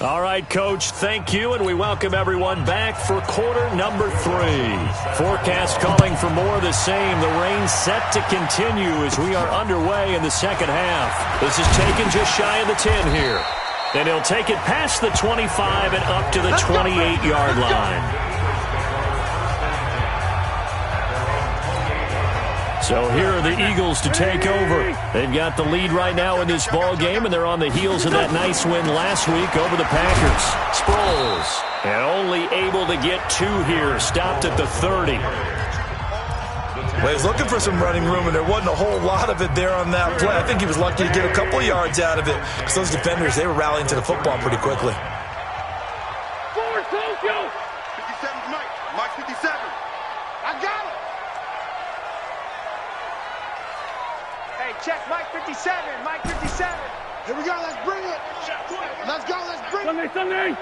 All right, Coach, thank you, and we welcome everyone back for quarter number 3. Forecast calling for more of the same. The rain set to continue as we are underway in the second half. This is taken just shy of the 10 here. And he'll take it past the 25 and up to the 28-yard line. So here are the Eagles to take over. They've got the lead right now in this ball game, and they're on the heels of that nice win last week over the Packers. Sproles, and only able to get 2 here, stopped at the 30. Well, he was looking for some running room, and there wasn't a whole lot of it there on that play. I think he was lucky to get a couple of yards out of it, because those defenders, they were rallying to the football pretty quickly. Forward, Tokyo! 57's Mike. Mike 57. I got it! Hey, check Mike 57. Mike 57. Here we go. Let's bring it. Let's go. Let's bring it. Sunday.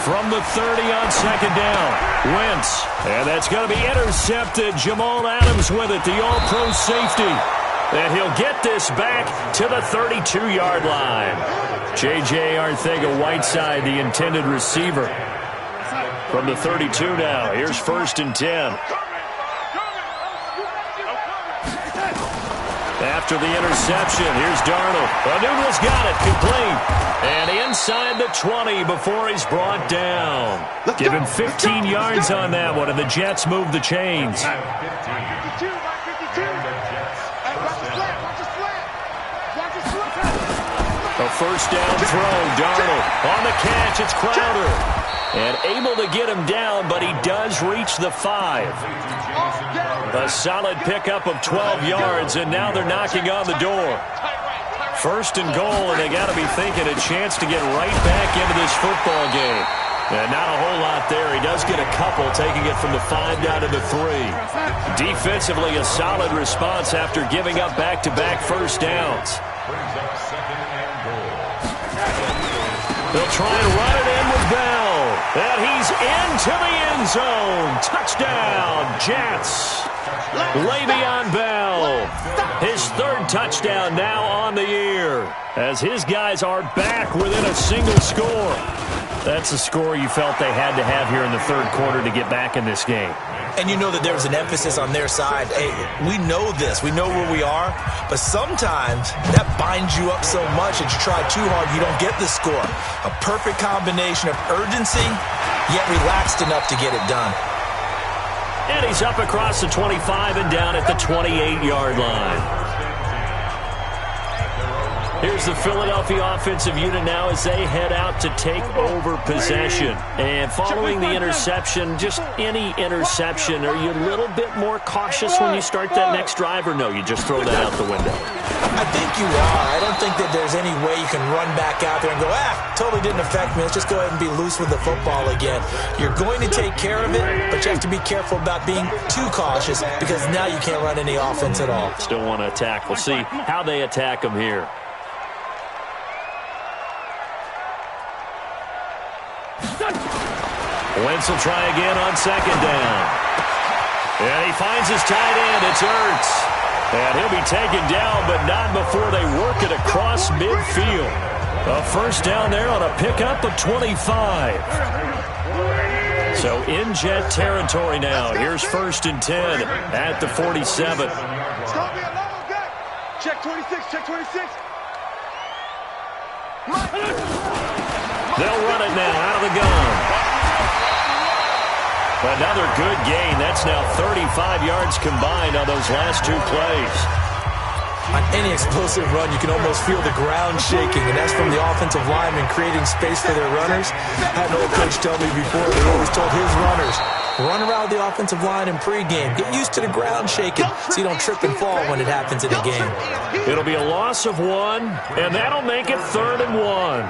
From the 30 on second down. Wentz. And that's going to be intercepted. Jamal Adams with it, the all-pro safety. And he'll get this back to the 32-yard line. J.J. Arcega-Whiteside, the intended receiver. From the 32 now. Here's 1st and 10. After the interception, here's Darnold. Newell's got it, complete. And inside the 20 before he's brought down. Give him 15 yards on that one, and the Jets move the chains. A first down throw, Darnold. On the catch, it's Crowder. And able to get him down, but he does reach the 5. A solid pickup of 12 yards, and now they're knocking on the door. 1st and goal, and they got to be thinking a chance to get right back into this football game. And not a whole lot there. He does get a couple, taking it from the 5 down to the 3. Defensively, a solid response after giving up back-to-back first downs. They'll try and run it in with Bell. And he's into the end zone. Touchdown, Jets. Le'Veon Bell, his 3rd touchdown now on the year, as his guys are back within a single score. That's a score you felt they had to have here in the 3rd quarter to get back in this game. And you know that there was an emphasis on their side. Hey, we know this. We know where we are. But sometimes that binds you up so much that you try too hard, you don't get the score. A perfect combination of urgency, yet relaxed enough to get it done. And he's up across the 25 and down at the 28-yard line. Here's the Philadelphia offensive unit now as they head out to take over possession. And following the interception, just any interception, are you a little bit more cautious when you start that next drive, or no, you just throw that out the window? I think you are. I don't think that there's any way you can run back out there and go, totally didn't affect me. Let's just go ahead and be loose with the football again. You're going to take care of it, but you have to be careful about being too cautious, because now you can't run any offense at all. Still want to attack. We'll see how they attack them here. Wentz will try again on second down. And he finds his tight end. It's Ertz. And he'll be taken down, but not before they work it across midfield. A first down there on a pickup of 25. So in Jet territory now. Here's 1st and 10 at the 47. It's going to be a level good. Check 26, check 26. They'll run it now out of the gun. Another good gain. That's now 35 yards combined on those last 2 plays. On any explosive run, you can almost feel the ground shaking, and that's from the offensive linemen creating space for their runners. I had an old coach tell me before, he always told his runners, run around the offensive line in pregame. Get used to the ground shaking so you don't trip and fall when it happens in a game. It'll be a loss of 1, and that'll make it 3rd and 1.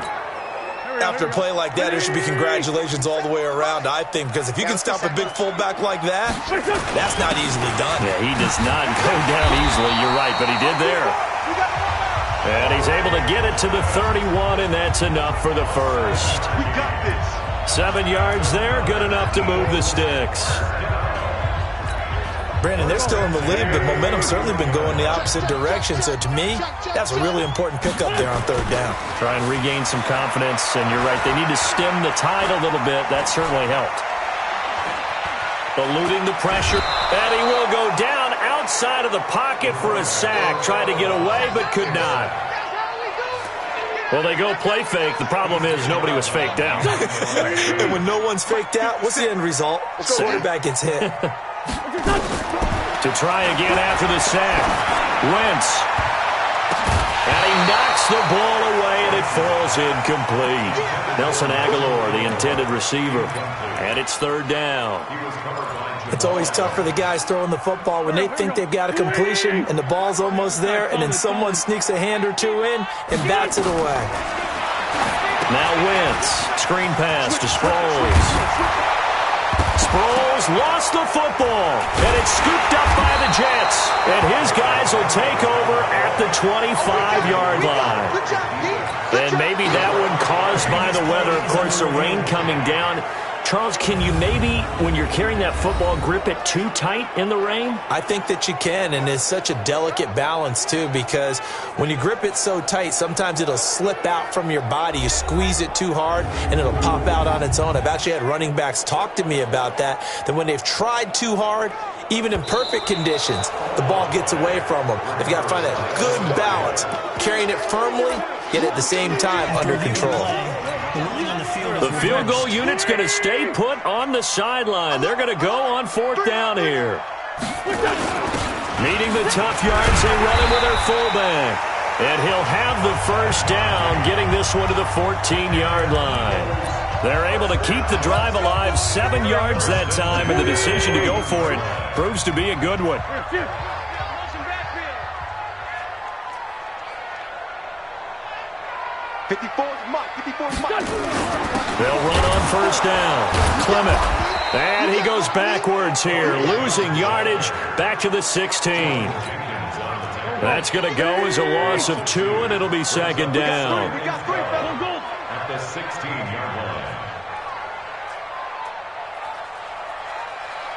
After a play like that, there should be congratulations all the way around, I think, because if you can stop a big fullback like that, that's not easily done. Yeah, he does not go down easily. You're right, but he did there. And he's able to get it to the 31, and that's enough for the first. We got this. 7 yards there, good enough to move the sticks. Brandon, they're still in the lead, but momentum's certainly been going the opposite direction. So to me, that's a really important pickup there on third down. Try and regain some confidence, and you're right. They need to stem the tide a little bit. That certainly helped. Eluding the pressure, and he will go down outside of the pocket for a sack. Tried to get away, but could not. Well, they go play fake. The problem is nobody was faked out. And when no one's faked out, what's the end result? Quarterback gets hit. To try again after the sack. Wentz. And he knocks the ball away, and it falls incomplete. Nelson Aguilar, the intended receiver. And it's third down. It's always tough for the guys throwing the football when they think they've got a completion and the ball's almost there, and then someone sneaks a hand or two in and bats it away. Now Wentz. Screen pass to Sproles. Sproles lost the football, and it's scooped up by the Jets. And his guys will take over at the 25-yard line. And maybe that one caused by the weather. Of course, the rain coming down. Charles, can you maybe, when you're carrying that football, grip it too tight in the rain? I think that you can, and it's such a delicate balance, too, because when you grip it so tight, sometimes it'll slip out from your body. You squeeze it too hard, and it'll pop out on its own. I've actually had running backs talk to me about that when they've tried too hard, even in perfect conditions, the ball gets away from them. They've got to find that good balance, carrying it firmly, yet at the same time under control. The field goal unit's going to stay put on the sideline. They're going to go on fourth down here. Needing the tough yards, they run him with their fullback. And he'll have the first down, getting this one to the 14-yard line. They're able to keep the drive alive, 7 yards that time, and the decision to go for it proves to be a good one. 54's Mike. 54's Mike. They'll run on first down. Clement. And he goes backwards here, losing yardage back to the 16. That's going to go as a loss of 2, and it'll be second down. At the 16-yard line.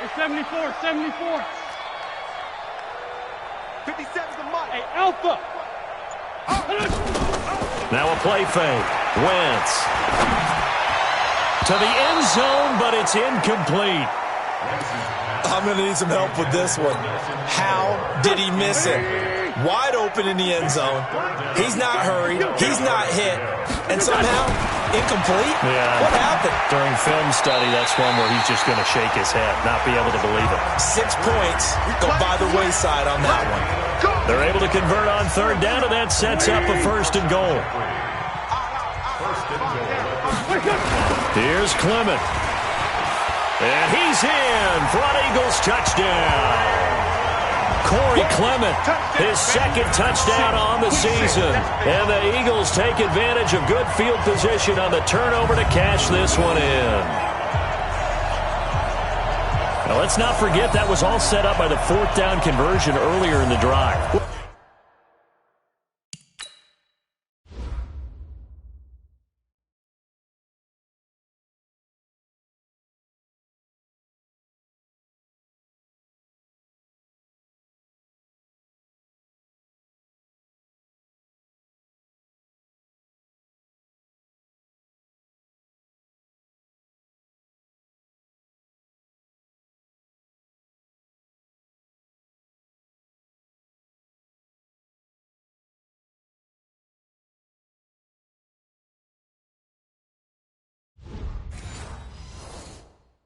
It's 74, 74. 57's the Mike. Hey, Alpha. Now a play fake. Wentz. To the end zone, but it's incomplete. I'm going to need some help with this one. How did he miss it? Wide open in the end zone. He's not hurried. He's not hit. And somehow, incomplete? Yeah. What happened? During film study, that's one where he's just going to shake his head, not be able to believe it. 6 points go by the wayside on that one. They're able to convert on third down, and that sets up a first and goal. Here's Clement. And he's in for an Eagles touchdown. Corey Clement, his second touchdown on the season. And the Eagles take advantage of good field position on the turnover to cash this one in. Now, let's not forget that was all set up by the fourth down conversion earlier in the drive.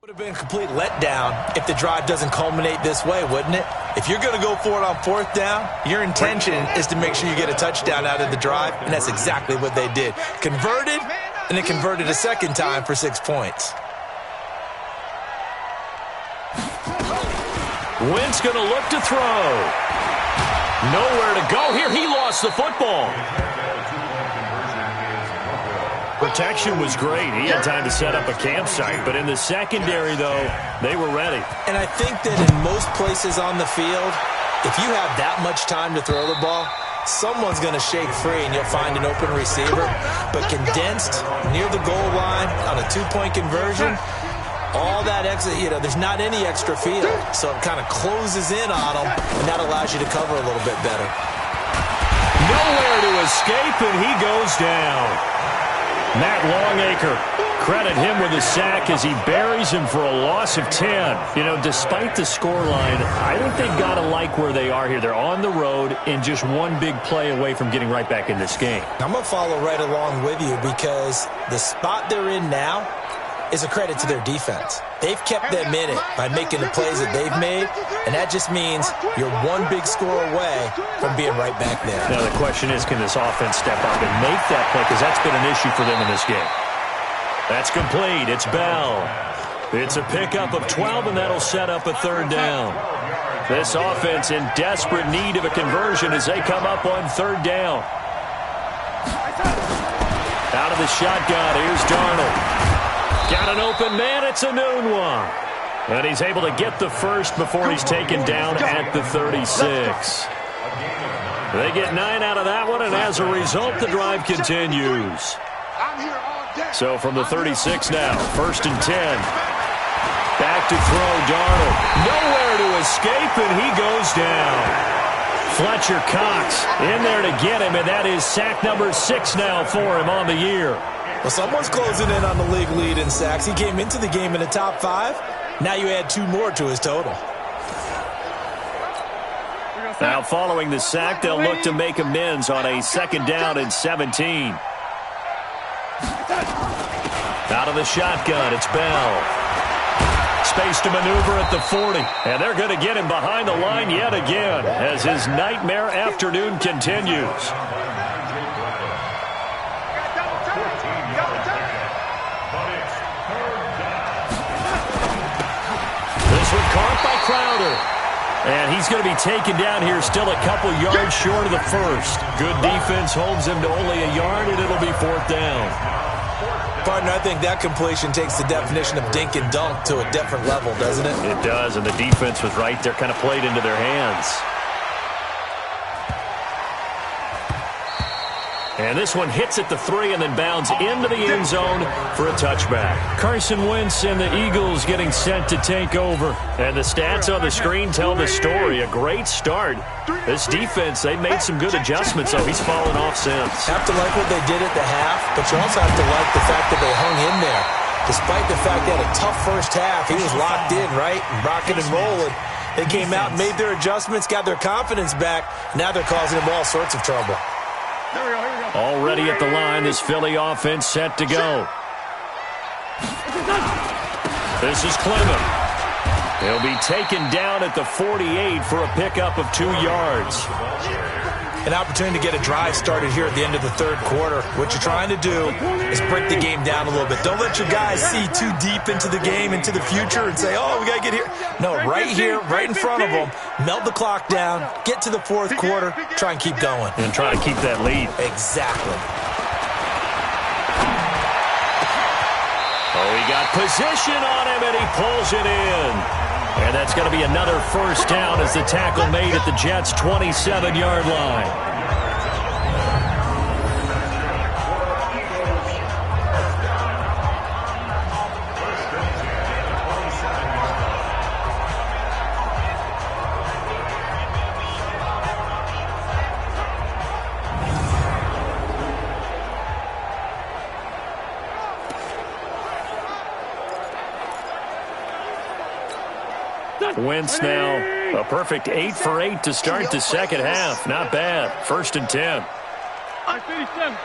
Would have been a complete letdown if the drive doesn't culminate this way, wouldn't it? If you're going to go for it on fourth down, your intention is to make sure you get a touchdown out of the drive, and that's exactly what they did. Converted, and then converted a second time for 6 points. Wentz going to look to throw. Nowhere to go here. He lost the football. Protection was great. He had time to set up a campsite. But in the secondary, though, they were ready. And I think that in most places on the field, if you have that much time to throw the ball, someone's going to shake free and you'll find an open receiver. But condensed near the goal line on a 2-point conversion, all that extra, there's not any extra field. So it kind of closes in on them, and that allows you to cover a little bit better. Nowhere to escape, and he goes down. Matt Longacre, credit him with a sack as he buries him for a loss of 10. Despite the scoreline, I think they've got to like where they are here. They're on the road and just one big play away from getting right back in this game. I'm going to follow right along with you because the spot they're in now is a credit to their defense. They've kept them in it by making the plays that they've made, and that just means you're one big score away from being right back there. Now the question is, can this offense step up and make that play? Because that's been an issue for them in this game. That's complete. It's Bell. It's a pickup of 12, and that'll set up a third down. This offense in desperate need of a conversion as they come up on third down. Out of the shotgun, here's Darnold. Got an open man, it's a noon one. And he's able to get the first before he's taken down at the 36. They get 9 out of that one, and as a result, the drive continues. So from the 36 now, 1st and 10. Back to throw, Darnold. Nowhere to escape, and he goes down. Fletcher Cox in there to get him, and that is sack number 6 now for him on the year. Well, someone's closing in on the league lead in sacks. He came into the game in the top 5. Now you add 2 more to his total. Now following the sack, they'll look to make amends on a 2nd down and 17. Out of the shotgun, it's Bell. Space to maneuver at the 40. And they're going to get him behind the line yet again as his nightmare afternoon continues. Caught by Crowder. And he's going to be taken down here still a couple yards short of the first. Good defense holds him to only a yard, and it'll be 4th down. Partner, I think that completion takes the definition of dink and dunk to a different level, doesn't it? It does, and the defense was right there, kind of played into their hands. And this one hits at the 3 and then bounds into the end zone for a touchback. Carson Wentz and the Eagles getting set to take over. And the stats on the screen tell the story. A great start. This defense, they made some good adjustments, so he's fallen off since. Have to like what they did at the half, but you also have to like the fact that they hung in there. Despite the fact they had a tough first half, he was locked in, right? And rocking and rolling. They came out and made their adjustments, got their confidence back. Now they're causing him all sorts of trouble. Here we go. Already at the line, this Philly offense set to go. This is Clement. He'll be taken down at the 48 for a pickup of 2 yards. An opportunity to get a drive started here at the end of the 3rd quarter. What you're trying to do is break the game down a little bit. Don't let your guys see too deep into the game, into the future, and say, oh, we got to get here. No, right here, right in front of them, melt the clock down, get to the 4th quarter, try and keep going. And try to keep that lead. Exactly. Oh, he got position on him, and he pulls it in. And that's going to be another 1st down as the tackle made at the Jets' 27-yard line. Wentz now a perfect 8 for 8 to start the 2nd half. Not bad. 1st and 10. 57.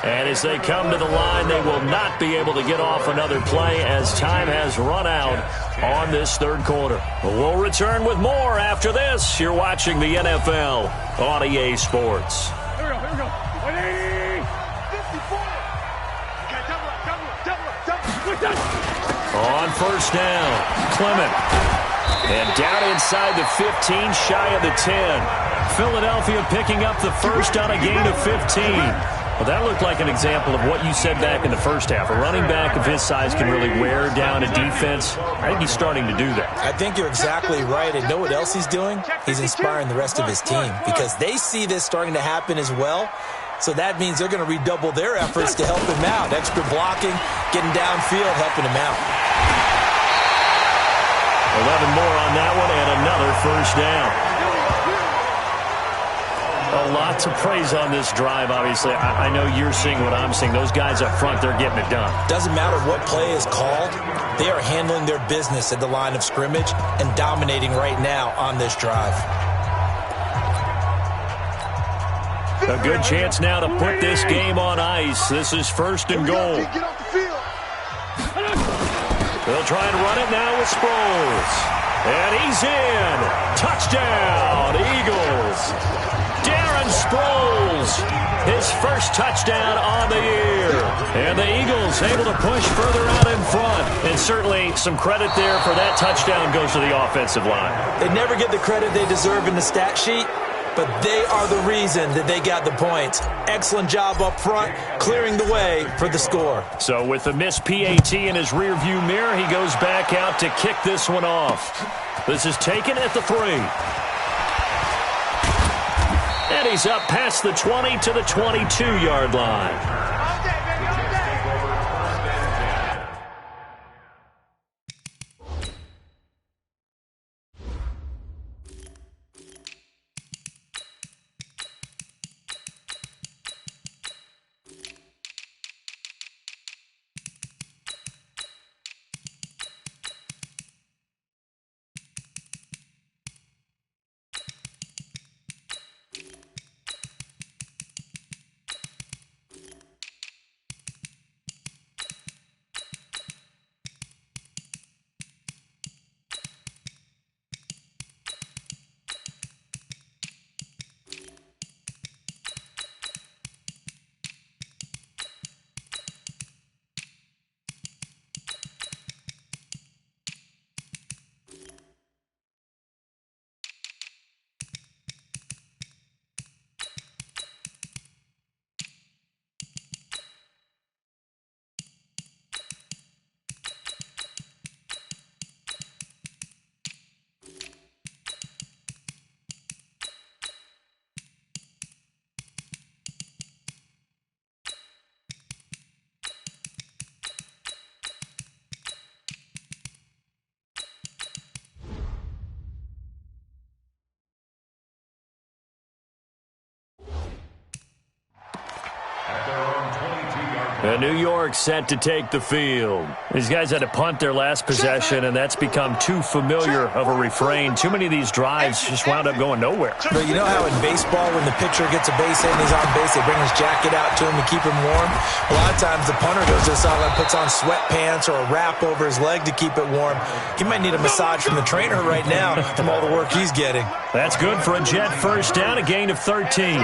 And as they come to the line, they will not be able to get off another play as time has run out on this 3rd quarter. We'll return with more after this. You're watching the NFL on EA Sports. Here we go. 180. 54. On 1st down, Clement. And down inside the 15, shy of the 10. Philadelphia picking up the first on a gain of 15. Well, that looked like an example of what you said back in the first half. A running back of his size can really wear down a defense. I think he's starting to do that. I think you're exactly right. And know what else he's doing? He's inspiring the rest of his team because they see this starting to happen as well. So that means they're going to redouble their efforts to help him out. Extra blocking, getting downfield, helping him out. 11 more on that one and another first down. A lot to praise on this drive, obviously. I know you're seeing what I'm seeing. Those guys up front, they're getting it done. Doesn't matter what play is called. They are handling their business at the line of scrimmage and dominating right now on this drive. A good chance now to put this game on ice. This is first and goal. They'll try and run it now with Sproles. And he's in. Touchdown, Eagles. Darren Sproles, his first touchdown on the year. And the Eagles able to push further out in front. And certainly some credit there for that touchdown goes to the offensive line. They never get the credit they deserve in the stat sheet, but they are the reason that they got the points. Excellent job up front, clearing the way for the score. So with the missed PAT in his rearview mirror, he goes back out to kick this one off. This is taken at the 3. And he's up past the 20 to the 22-yard line. And New York set to take the field. These guys had to punt their last possession, and that's become too familiar of a refrain. Too many of these drives just wound up going nowhere. But you know how in baseball, when the pitcher gets a base hit and he's on base, they bring his jacket out to him to keep him warm? A lot of times the punter goes to the sideline, puts on sweatpants or a wrap over his leg to keep it warm. He might need a massage from the trainer right now from all the work he's getting. That's good for a Jet first down, a gain of 13.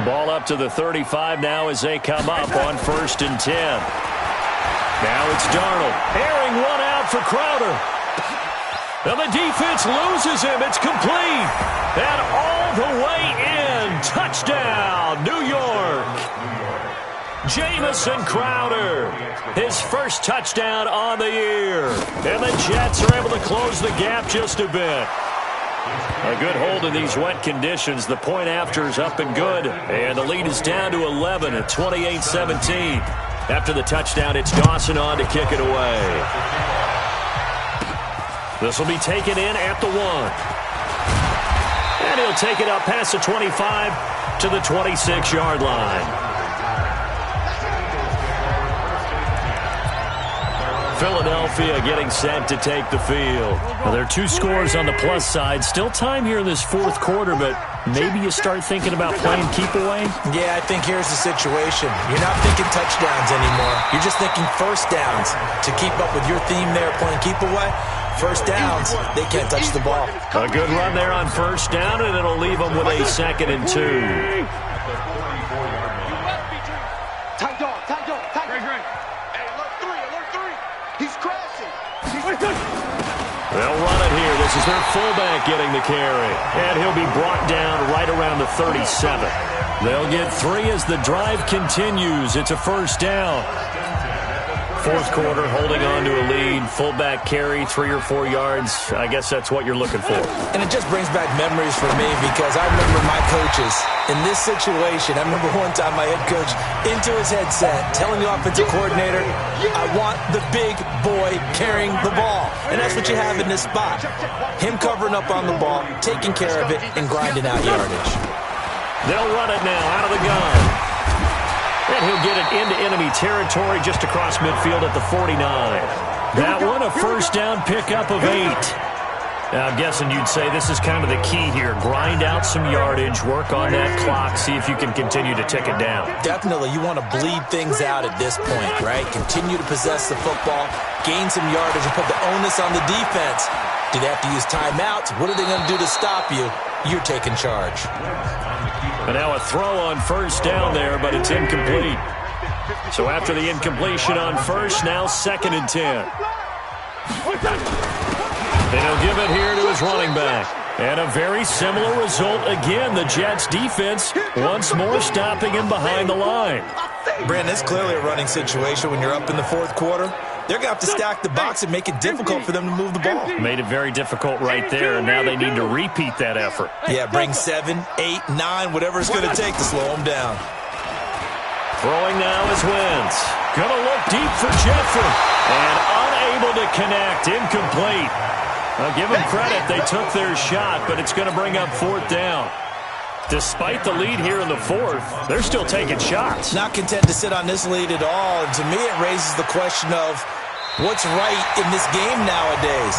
Ball up to the 35 now as they come up on 1st and 10. Now it's Darnold. Airing one out for Crowder. And the defense loses him. It's complete. And all the way in. Touchdown, New York. Jamison Crowder. His first touchdown on the year. And the Jets are able to close the gap just a bit. A good hold in these wet conditions. The point after is up and good. And the lead is down to 11 at 28-17. After the touchdown, it's Dawson on to kick it away. This will be taken in at the 1. And he'll take it up past the 25 to the 26-yard line. Philadelphia getting set to take the field. Now, there are 2 scores on the plus side. Still time here in this 4th quarter, but maybe you start thinking about playing keep away? Yeah, I think here's the situation. You're not thinking touchdowns anymore. You're just thinking first downs. To keep up with your theme there, playing keep away, first downs, they can't touch the ball. A good run there on first down, and it'll leave them with a 2nd and 2. Tight dog, tight dog, tight dog. Hey, alert 3. He's crashing. They'll run it here. This is their fullback getting the carry. And he'll be brought down right around the 37. They'll get 3 as the drive continues. It's a first down. Fourth quarter, holding on to a lead, fullback carry, 3 or 4 yards. I guess that's what you're looking for. And it just brings back memories for me because I remember my coaches in this situation. I remember one time my head coach into his headset telling the offensive coordinator, I want the big boy carrying the ball. And that's what you have in this spot. Him covering up on the ball, taking care of it, and grinding out yardage. They'll run it now out of the gun. And he'll get it into enemy territory just across midfield at the 49. That one, a first down pickup of 8. Now, I'm guessing you'd say this is kind of the key here. Grind out some yardage, work on that clock, see if you can continue to tick it down. Definitely, you want to bleed things out at this point, right? Continue to possess the football, gain some yardage, and put the onus on the defense. Do they have to use timeouts? What are they going to do to stop you? You're taking charge. But now a throw on first down there, but it's incomplete. So after the incompletion on first, now 2nd and 10. And he'll give it here to his running back. And a very similar result again. The Jets defense once more stopping him behind the line. Brandon, it's clearly a running situation when you're up in the fourth quarter. They're going to have to stack the box and make it difficult for them to move the ball. Made it very difficult right there, and now they need to repeat that effort. Yeah, bring 7, 8, 9, whatever it's going to take to slow them down. Throwing now is Wentz. Going to look deep for Jeffrey. And unable to connect. Incomplete. I'll give them credit. They took their shot, but it's going to bring up 4th down. Despite the lead here in the 4th, they're still taking shots. Not content to sit on this lead at all. And to me, it raises the question of what's right in this game nowadays.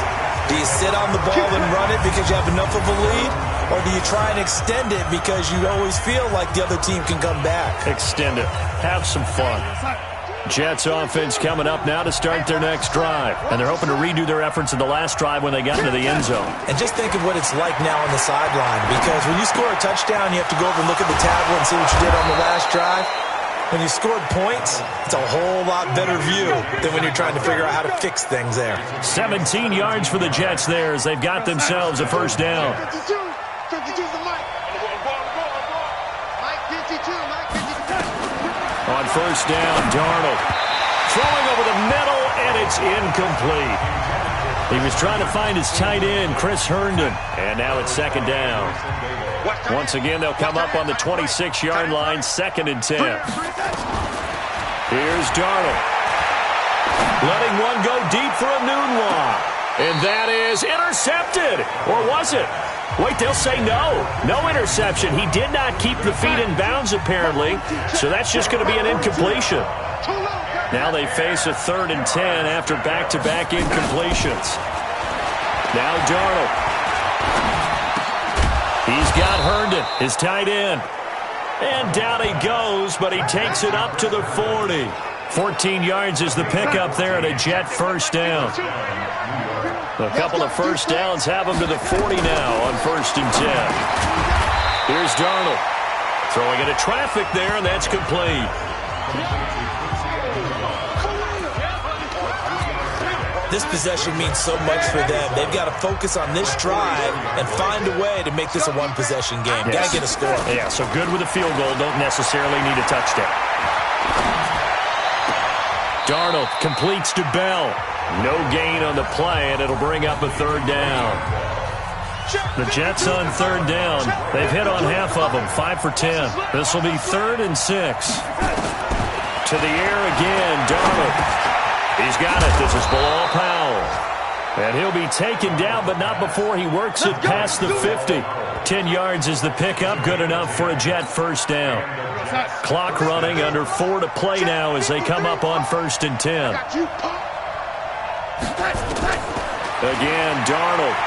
Do you sit on the ball and run it because you have enough of a lead? Or do you try and extend it because you always feel like the other team can come back? Extend it. Have some fun. Jets offense coming up now to start their next drive. And they're hoping to redo their efforts in the last drive when they got into the end zone. And just think of what it's like now on the sideline. Because when you score a touchdown, you have to go over and look at the tablet and see what you did on the last drive. When you scored points, it's a whole lot better view than when you're trying to figure out how to fix things there. 17 yards for the Jets there as they've got themselves a first down. 52. 52's the Mike. Mike 52. Mike 52. On first down, Darnold throwing over the middle, and it's incomplete. He was trying to find his tight end, Chris Herndon, and now it's 2nd down. Once again, they'll come up on the 26-yard line, 2nd and 10. Here's Darnold. Letting one go deep for a noon walk. And that is intercepted. Or was it? Wait, they'll say no. No interception. He did not keep the feet in bounds, apparently. So that's just going to be an incompletion. Now they face a 3rd and 10 after back-to-back incompletions. Now Darnold. He's got Herndon, his tight end. And down he goes, but he takes it up to the 40. 14 yards is the pickup there at a Jet first down. A couple of first downs have him to the 40 now on 1st and 10. Here's Darnold. Throwing into traffic there, and that's complete. This possession means so much for them. They've got to focus on this drive and find a way to make this a one-possession game. Yes. Got to get a score. Yeah, so good with a field goal. Don't necessarily need a touchdown. Darnold completes to Bell. No gain on the play, and it'll bring up a 3rd down. The Jets on 3rd down. They've hit on half of them, 5 for 10. This will be 3rd and 6. To the air again, Darnold. He's got it. This is below Powell. And he'll be taken down, but not before he works it past the 50. 10 yards is the pickup. Good enough for a Jet first down. Clock running, under 4 to play now as they come up on 1st and 10. Again, Darnold.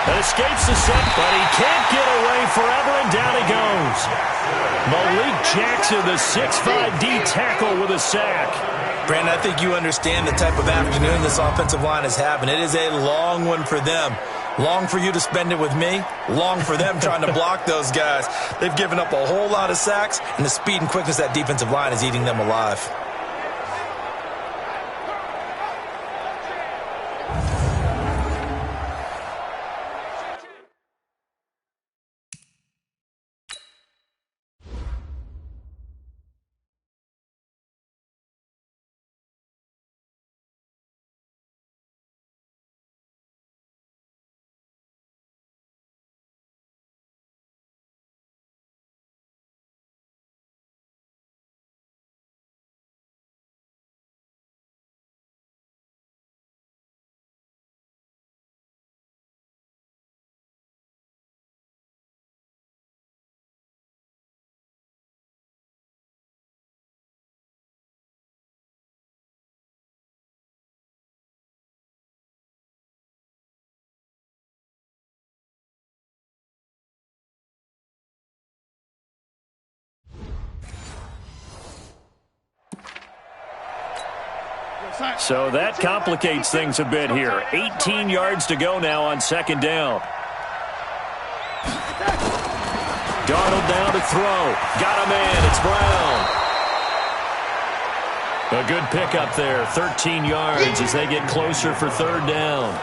That escapes the set, but he can't get away forever, and down he goes. Malik Jackson, the 6'5" D tackle with a sack. Brandon, I think you understand the type of afternoon this offensive line is having. It is a long one for them. Long for you to spend it with me. Long for them trying to block those guys. They've given up a whole lot of sacks, and the speed and quickness of that defensive line is eating them alive. So that complicates things a bit here. 18 yards to go now on second down. Darnold down to throw. Got a man. It's Brown. A good pickup there. 13 yards as they get closer for third down.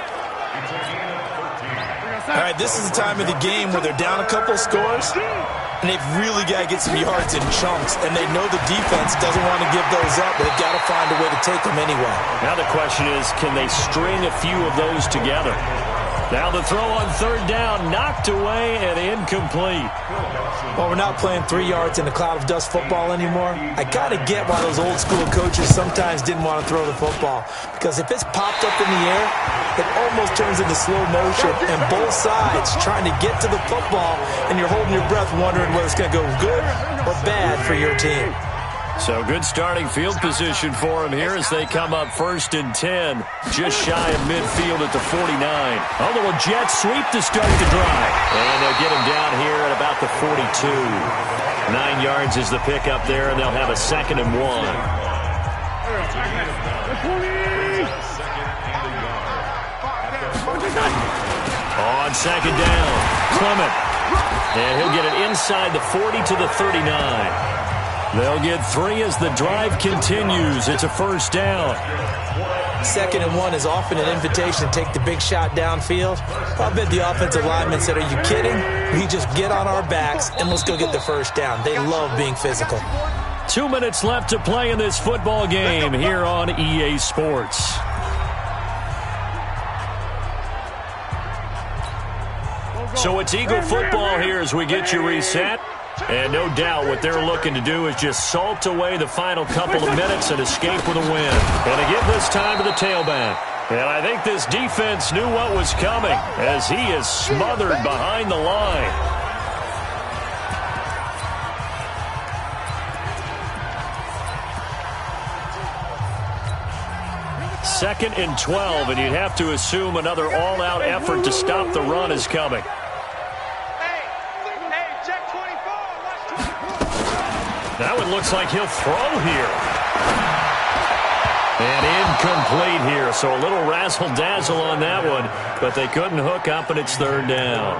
All right, this is the time of the game where they're down a couple of scores, and they've really got to get some yards in chunks, and they know the defense doesn't want to give those up, but they've got to find a way to take them anyway. Now the question is, can they string a few of those together? Now the throw on third down, knocked away and incomplete. Well, we're not playing 3 yards in a cloud of dust football anymore. I got to get why those old school coaches sometimes didn't want to throw the football, because if it's popped up in the air, it almost turns into slow motion, and both sides trying to get to the football, and you're holding your breath wondering whether it's going to go good or bad for your team. So good starting field position for them here as they come up 1st and 10, just shy of midfield at the 49. A little jet sweep to start the drive. And they'll get him down here at about the 42. 9 yards is the pickup there, and they'll have a 2nd and 1. On second down, Clement. And he'll get it inside the 40 to the 39. They'll get 3 as the drive continues. It's a first down. 2nd and 1 is often an invitation to take the big shot downfield. I bet the offensive lineman said, are you kidding? We just get on our backs and let's go get the first down. They love being physical. 2 minutes left to play in this football game here on EA Sports. So it's Eagle football here as we get you reset. And no doubt what they're looking to do is just salt away the final couple of minutes and escape with a win. And to give this time to the tailback. And I think this defense knew what was coming as he is smothered behind the line. Second and 12, and you'd have to assume another all-out effort to stop the run is coming. Now it looks like he'll throw here. And incomplete here. So a little razzle-dazzle on that one, but they couldn't hook up, and it's third down.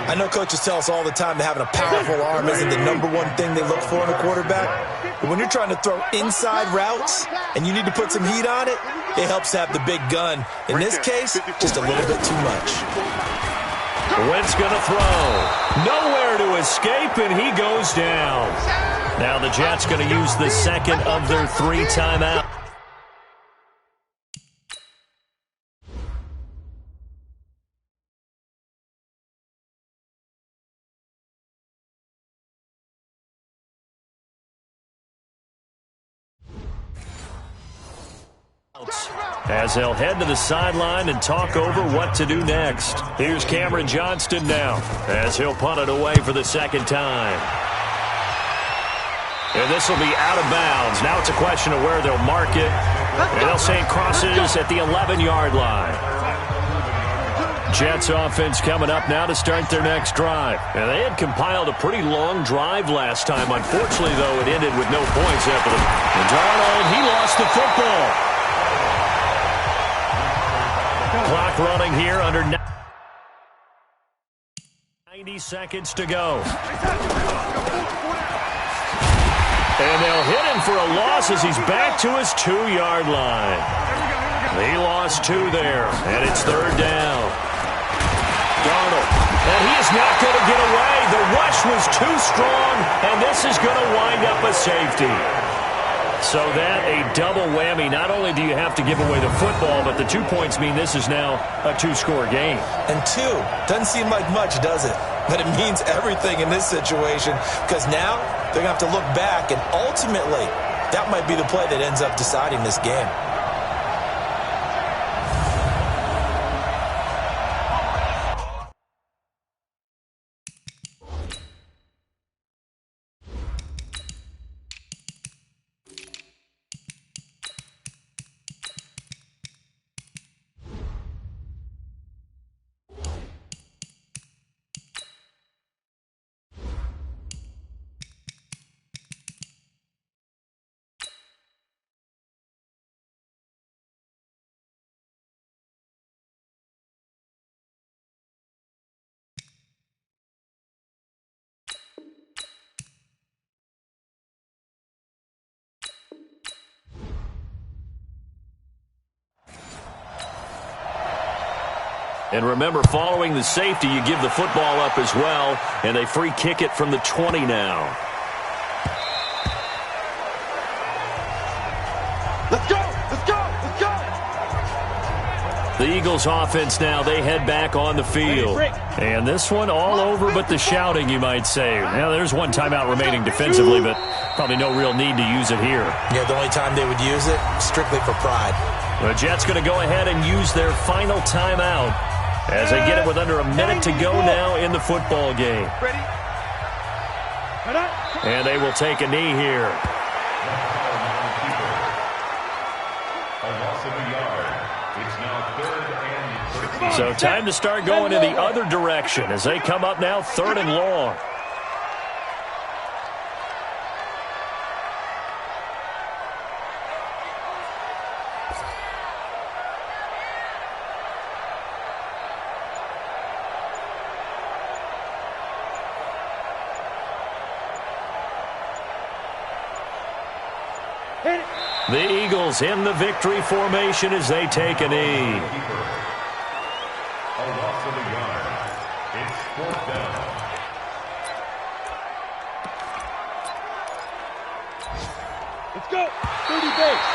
I know coaches tell us all the time that having a powerful arm isn't the number one thing they look for in a quarterback. But when you're trying to throw inside routes and you need to put some heat on it, it helps to have the big gun. In this case, just a little bit too much. Wentz going to throw. Nowhere to escape, and he goes down. Now the Jets going to use the second of their 3 timeouts. As they'll head to the sideline and talk over what to do next. Here's Cameron Johnston now as he'll punt it away for the second time. And this will be out of bounds. Now it's a question of where they'll mark it. And they'll say it crosses at the 11-yard line. Jets offense coming up now to start their next drive. And they had compiled a pretty long drive last time. Unfortunately, though, it ended with no points after them. And Darnold, he lost the football. Clock running here under 90 seconds to go. And they'll hit him for a loss as he's back to his 2-yard line. He lost 2 there, and it's third down. Darnold, and he is not going to get away. The rush was too strong, and this is going to wind up a safety. So that a double whammy. Not only do you have to give away the football, but the 2 points mean this is now a 2-score game. And 2 doesn't seem like much, does it? But it means everything in this situation, because now they're going to have to look back, and ultimately that might be the play that ends up deciding this game. And remember, following the safety, you give the football up as well, and they free kick it from the 20 now. Let's go! Let's go! Let's go! The Eagles offense now, they head back on the field. And this one all over but the shouting, you might say. Now, there's one timeout remaining defensively, but probably no real need to use it here. Yeah, the only time they would use it, strictly for pride. The Jets going to go ahead and use their final timeout as they get it with under a minute to go now in the football game. Ready? And they will take a knee here. So time to start going in the other direction as they come up now 3rd and long. The Eagles in the victory formation as they take a knee. A loss of a yard. It's 4th down. Let's go. 30 base.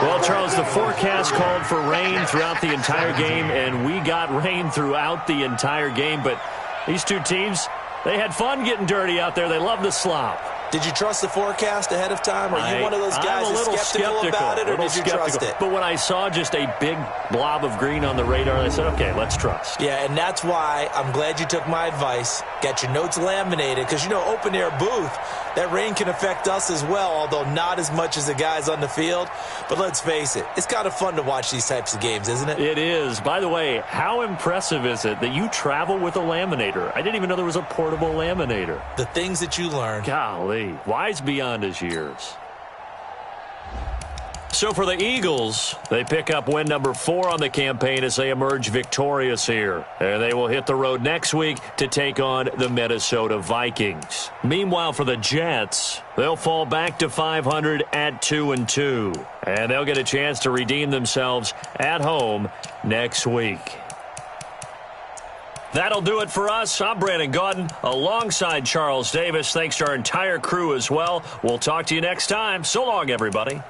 Well, Charles, the forecast called for rain throughout the entire game, and we got rain throughout the entire game. But these two teams, they had fun getting dirty out there. They love the slop. Did you trust the forecast ahead of time? Are you one of those guys who's skeptical about it, or did you trust it? But when I saw just a big blob of green on the radar, I said, okay, let's trust. Yeah, and that's why I'm glad you took my advice. Get your notes laminated, because, you know, open-air booth, that rain can affect us as well, although not as much as the guys on the field. But let's face it, it's kind of fun to watch these types of games, isn't it? It is. By the way, how impressive is it that you travel with a laminator? I didn't even know there was a portable laminator. The things that you learn. Golly. Wise beyond his years. So for the Eagles, they pick up win number 4 on the campaign as they emerge victorious here. And they will hit the road next week to take on the Minnesota Vikings. Meanwhile, for the Jets, they'll fall back to 500 at 2-2. And they'll get a chance to redeem themselves at home next week. That'll do it for us. I'm Brandon Gaudin alongside Charles Davis. Thanks to our entire crew as well. We'll talk to you next time. So long, everybody.